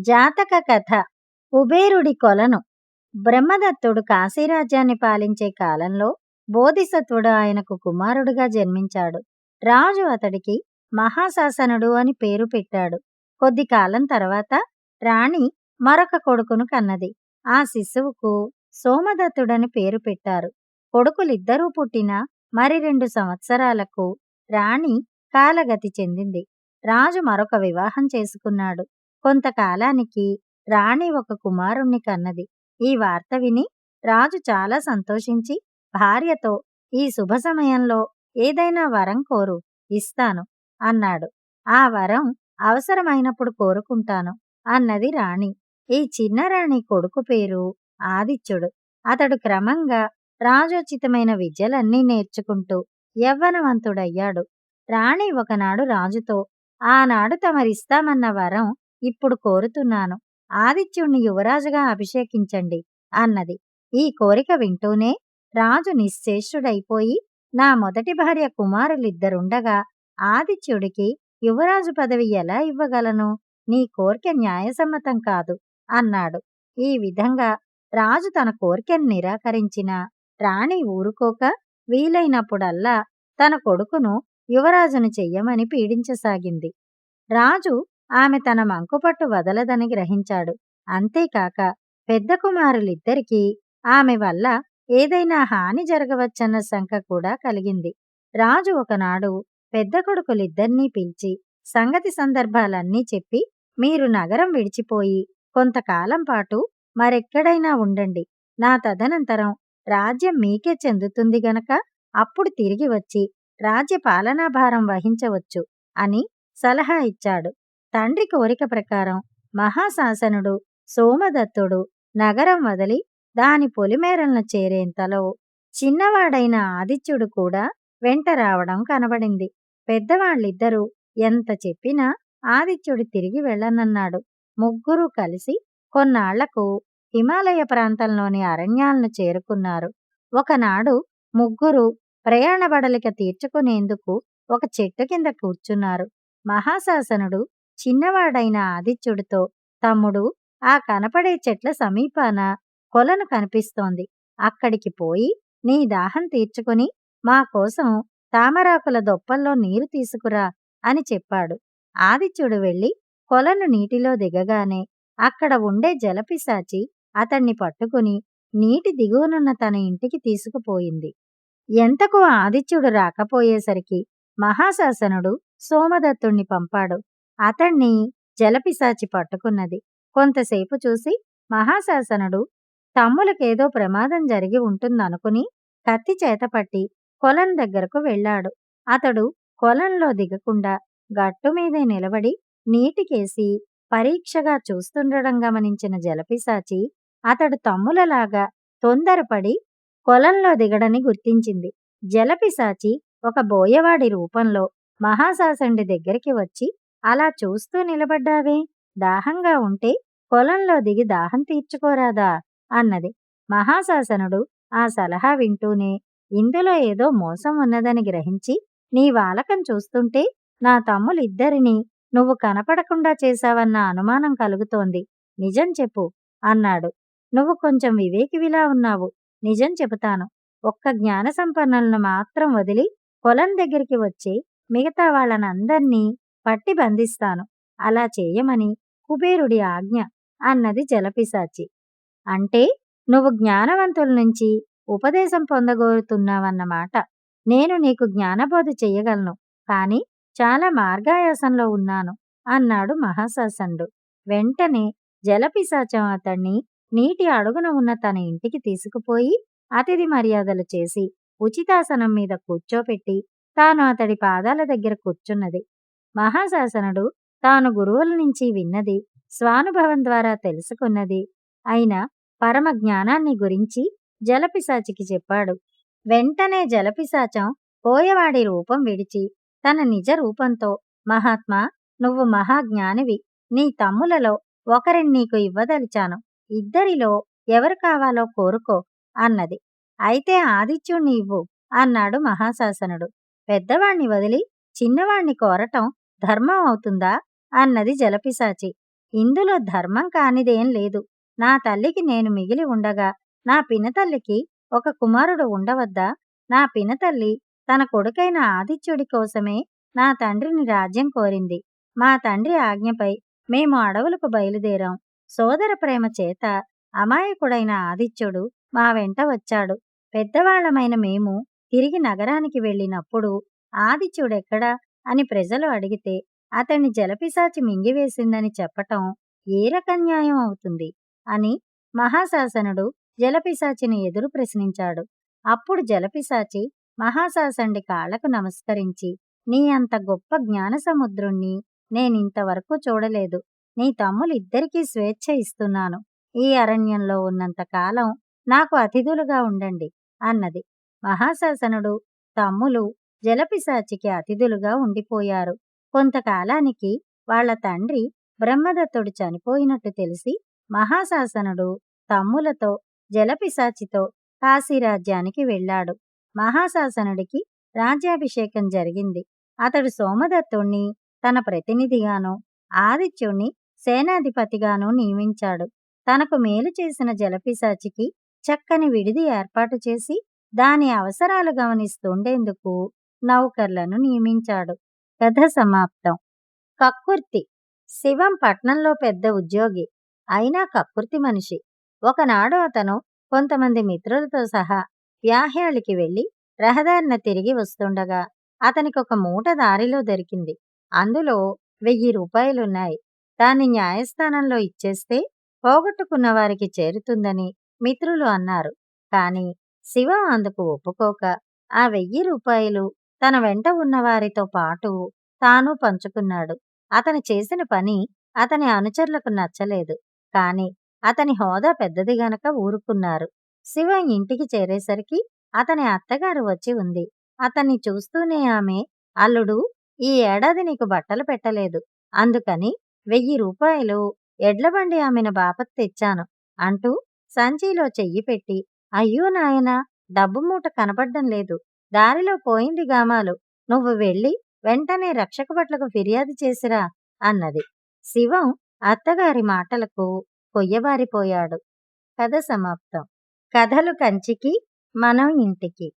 జాతక కథ. కుబేరుడి కొలను. బ్రహ్మదత్తుడు కాశీరాజ్యాన్ని పాలించే కాలంలో బోధిసత్వుడు ఆయనకు కుమారుడుగా జన్మించాడు. రాజు అతడికి మహాశాసనుడు అని పేరు పెట్టాడు. కొద్ది కాలం తర్వాత రాణి మరొక కొడుకును కన్నది. ఆ శిశువుకు సోమదత్తుడని పేరు పెట్టారు. కొడుకులిద్దరూ పుట్టిన మరి 2 సంవత్సరాలకు రాణి కాలగతి చెందింది. రాజు మరొక వివాహం చేసుకున్నాడు. కొంతకాలానికి రాణి ఒక కుమారుణ్ణి కన్నది. ఈ వార్త విని రాజు చాలా సంతోషించి భార్యతో, "ఈ శుభ సమయంలో ఏదైనా వరం కోరు, ఇస్తాను" అన్నాడు. "ఆ వరం అవసరమైనప్పుడు కోరుకుంటాను" అన్నది రాణి. ఈ చిన్న రాణి కొడుకు పేరు ఆదిత్యుడు. అతడు క్రమంగా రాజోచితమైన విద్యలన్నీ నేర్చుకుంటూ యవ్వనవంతుడయ్యాడు. రాణి ఒకనాడు రాజుతో, "ఆనాడు తమరిస్తామన్న వరం ఇప్పుడు కోరుతున్నాను. ఆదిత్యుణ్ణి యువరాజుగా అభిషేకించండి" అన్నది. ఈ కోరిక వింటూనే రాజు నిశ్చేష్టుడైపోయి, "నా మొదటి భార్య కుమారులిద్దరుండగా ఆదిత్యుడికి యువరాజు పదవి ఎలా ఇవ్వగలను? నీ కోర్కె న్యాయసమ్మతం కాదు" అన్నాడు. ఈ విధంగా రాజు తన కోర్కెను నిరాకరించినా రాణి ఊరుకోక వీలైనప్పుడల్లా తన కొడుకును యువరాజును చెయ్యమని పీడించసాగింది. రాజు ఆమె తన మంకుపట్టు వదలదని గ్రహించాడు. అంతేకాక పెద్ద కుమారులిద్దరికీ ఆమె వల్ల ఏదైనా హాని జరగవచ్చన్న శంక కూడా కలిగింది. రాజు ఒకనాడు పెద్ద కొడుకులిద్దరినీ పిలిచి సంగతి సందర్భాలన్నీ చెప్పి, "మీరు నగరం విడిచిపోయి కొంతకాలం పాటు మరెక్కడైనా ఉండండి. నా తదనంతరం రాజ్యం మీకే చెందుతుంది గనక అప్పుడు తిరిగి వచ్చి రాజ్య పాలనాభారం వహించవచ్చు" అని సలహా ఇచ్చాడు. తండ్రి కోరిక ప్రకారం మహాశాసనుడు సోమదత్తుడు నగరం వదిలి దాని పొలిమేరలను చేరేంతలో చిన్నవాడైన ఆదిత్యుడు కూడా వెంట రావడం కనబడింది. పెద్దవాళ్ళిద్దరూ ఎంత చెప్పినా ఆదిత్యుడు తిరిగి వెళ్ళనన్నాడు. ముగ్గురూ కలిసి కొన్నాళ్లకు హిమాలయ ప్రాంతంలోని అరణ్యాలను చేరుకున్నారు. ఒకనాడు ముగ్గురు ప్రయాణ బడలిక తీర్చుకునేందుకు ఒక చెట్టు కింద కూర్చున్నారు. మహాశాసనుడు చిన్నవాడైన ఆదిత్యుడితో, "తమ్ముడు, ఆ కనపడే చెట్ల సమీపాన కొలను కనిపిస్తోంది. అక్కడికి పోయి నీ దాహం తీర్చుకుని మా కోసం తామరాకుల దొప్పల్లో నీరు తీసుకురా" అని చెప్పాడు. ఆదిత్యుడు వెళ్ళి కొలను నీటిలో దిగగానే అక్కడ ఉండే జలపిశాచి అతన్ని పట్టుకుని నీటి దిగువనున్న తన ఇంటికి తీసుకుపోయింది. ఎంతకు ఆదిత్యుడు రాకపోయేసరికి మహాశాసనుడు సోమదత్తుణ్ణి పంపాడు. అతణ్ణి జలపిశాచి పట్టుకున్నది. కొంతసేపు చూసి మహాశాసనుడు తమ్ములకేదో ప్రమాదం జరిగి ఉంటుందనుకుని కత్తి చేతపట్టి కొలం దగ్గరకు వెళ్ళాడు. అతడు కొలంలో దిగకుండా గట్టుమీదే నిలబడి నీటికేసి పరీక్షగా చూస్తుండడం గమనించిన జలపిశాచి అతడు తమ్ములలాగా తొందరపడి కొలంలో దిగడని గుర్తించింది. జలపిశాచి ఒక బోయవాడి రూపంలో మహాశాసనుడి దగ్గరికి వచ్చి, "అలా చూస్తూ నిలబడ్డావే? దాహంగా ఉంటే కొలంలో దిగి దాహం తీర్చుకోరాదా?" అన్నది. మహాశాసనుడు ఆ సలహా వింటూనే ఇందులో ఏదో మోసం ఉన్నదని గ్రహించి, "నీ వాలకం చూస్తుంటే నా తమ్ములిద్దరినీ నువ్వు కనపడకుండా చేశావన్న అనుమానం కలుగుతోంది. నిజం చెప్పు" అన్నాడు. "నువ్వు కొంచెం వివేకివిలా ఉన్నావు. నిజం చెబుతాను. ఒక్క జ్ఞాన సంపన్నులను మాత్రం వదిలి కొలం దగ్గరికి వచ్చి మిగతా వాళ్ళనందర్నీ పట్టి బంధిస్తాను. అలా చేయమని కుబేరుడి ఆజ్ఞ" అన్నది జలపిశాచి. "అంటే నువ్వు జ్ఞానవంతుల నుంచి ఉపదేశం పొందగోరుతున్నావన్నమాట. నేను నీకు జ్ఞానబోధ చెయ్యగలను, కానీ చాలా మార్గాయాసంలో ఉన్నాను" అన్నాడు మహాశాసనుడు. వెంటనే జలపిశాచం అతణ్ణి నీటి అడుగున ఉన్న తన ఇంటికి తీసుకుపోయి అతిథి మర్యాదలు చేసి ఉచితాసనం మీద కూర్చోపెట్టి తాను అతడి పాదాల దగ్గర కూర్చున్నది. మహాశాసనుడు తాను గురువుల నుంచి విన్నది, స్వానుభవం ద్వారా తెలుసుకున్నది అయిన పరమ జ్ఞానాన్ని గురించి జలపిశాచికి చెప్పాడు. వెంటనే జలపిశాచం పోయవాడి రూపం విడిచి తన నిజ రూపంతో, "మహాత్మా, నువ్వు మహాజ్ఞానివి. నీ తమ్ములలో ఒకరిని నీకు ఇవ్వదలిచాను. ఇద్దరిలో ఎవరు కావాలో కోరుకో" అన్నది. "అయితే ఆదిత్యుణ్ణి ఇవ్వు" అన్నాడు మహాశాసనుడు. "పెద్దవాణ్ణి వదిలి చిన్నవాణ్ణి కోరటం ధర్మం అవుతుందా?" అన్నది జలపిశాచి. ఇందులో ధర్మం కానిదేం లేదు. నా తల్లికి నేను మిగిలి ఉండగా నా పినతల్లికి ఒక కుమారుడు ఉండవద్దా? నా పినతల్లి తన కొడుకైన ఆదిత్యుడి కోసమే నా తండ్రిని రాజ్యం కోరింది. మా తండ్రి ఆజ్ఞపై మేము అడవులకు బయలుదేరాం. సోదర ప్రేమ చేత అమాయకుడైన ఆదిత్యుడు మా వెంట వచ్చాడు. పెద్దవాళ్లమైన మేము తిరిగి నగరానికి వెళ్ళినప్పుడు ఆదిత్యుడెక్కడా అని ప్రజలు అడిగితే అతన్ని జలపిశాచి మింగివేసిందని చెప్పటం ఏ రకం న్యాయం అవుతుంది అని మహాశాసనుడు జలపిశాచిని ఎదురు ప్రశ్నించాడు. అప్పుడు జలపిశాచి మహాశాసనుడి కాళ్లకు నమస్కరించి, నీ అంత గొప్ప జ్ఞాన సముద్రుణ్ణి నేనింతవరకు చూడలేదు. నీ తమ్ములిద్దరికీ స్వేచ్ఛ ఇస్తున్నాను. ఈ అరణ్యంలో ఉన్నంత కాలం నాకు అతిథులుగా ఉండండి అన్నది. మహాశాసనుడు తమ్ములు జలపిశాచికి అతిథులుగా ఉండిపోయారు. కొంతకాలానికి వాళ్ల తండ్రి బ్రహ్మదత్తుడు చనిపోయినట్టు తెలిసి మహాశాసనుడు తమ్ములతో జలపిశాచితో కాశీరాజ్యానికి వెళ్ళాడు. మహాశాసనుడికి రాజ్యాభిషేకం జరిగింది. అతడు సోమదత్తుణ్ణి తన ప్రతినిధిగాను ఆదిత్యుణ్ణి సేనాధిపతిగాను నియమించాడు. తనకు మేలు చేసిన జలపిశాచికి చక్కని విడిది ఏర్పాటు చేసి దాని అవసరాలు గమనిస్తుండేందుకు నౌకర్లను నియమించాడు. కథ సమాప్తం. కక్కుర్తి. శివం పట్నంలో పెద్ద ఉద్యోగి, అయినా కక్కుర్తి మనిషి. ఒకనాడు అతను కొంతమంది మిత్రులతో సహా వ్యాహ్యాళికి వెళ్ళి రహదారిన తిరిగి వస్తుండగా అతనికొక మూట దారిలో దొరికింది. అందులో 1000 రూపాయలున్నాయి. దాన్ని న్యాయస్థానంలో ఇచ్చేస్తే పోగొట్టుకున్న వారికి చేరుతుందని మిత్రులు అన్నారు. కాని శివం అందుకు ఒప్పుకోక ఆ 1000 రూపాయలు తన వెంట ఉన్నవారితో పాటు తాను పంచుకున్నాడు. అతను చేసిన పని అతని అనుచరులకు నచ్చలేదు. కాని అతని హోదా పెద్దది గనక ఊరుకున్నారు. శివం ఇంటికి చేరేసరికి అతని అత్తగారు వచ్చి ఉంది. అతన్ని చూస్తూనే ఆమె, అల్లుడు, ఈ ఏడాది నీకు బట్టలు పెట్టలేదు. అందుకని 1000 రూపాయలు ఎడ్లబండి ఆమెను బాపత్ తెచ్చాను అంటూ సంచిలో చెయ్యి పెట్టి, అయ్యో నాయనా, డబ్బు మూట కనపడ్డం లేదు. దారిలో పోయింది గామాలు. నువ్వు వెళ్ళి వెంటనే రక్షక భట్లకు ఫిర్యాదు చేసిరా అన్నది. శివం అత్తగారి మాటలకు కొయ్యబారిపోయాడు. కథ సమాప్తం. కథలు కంచికి, మనం ఇంటికి.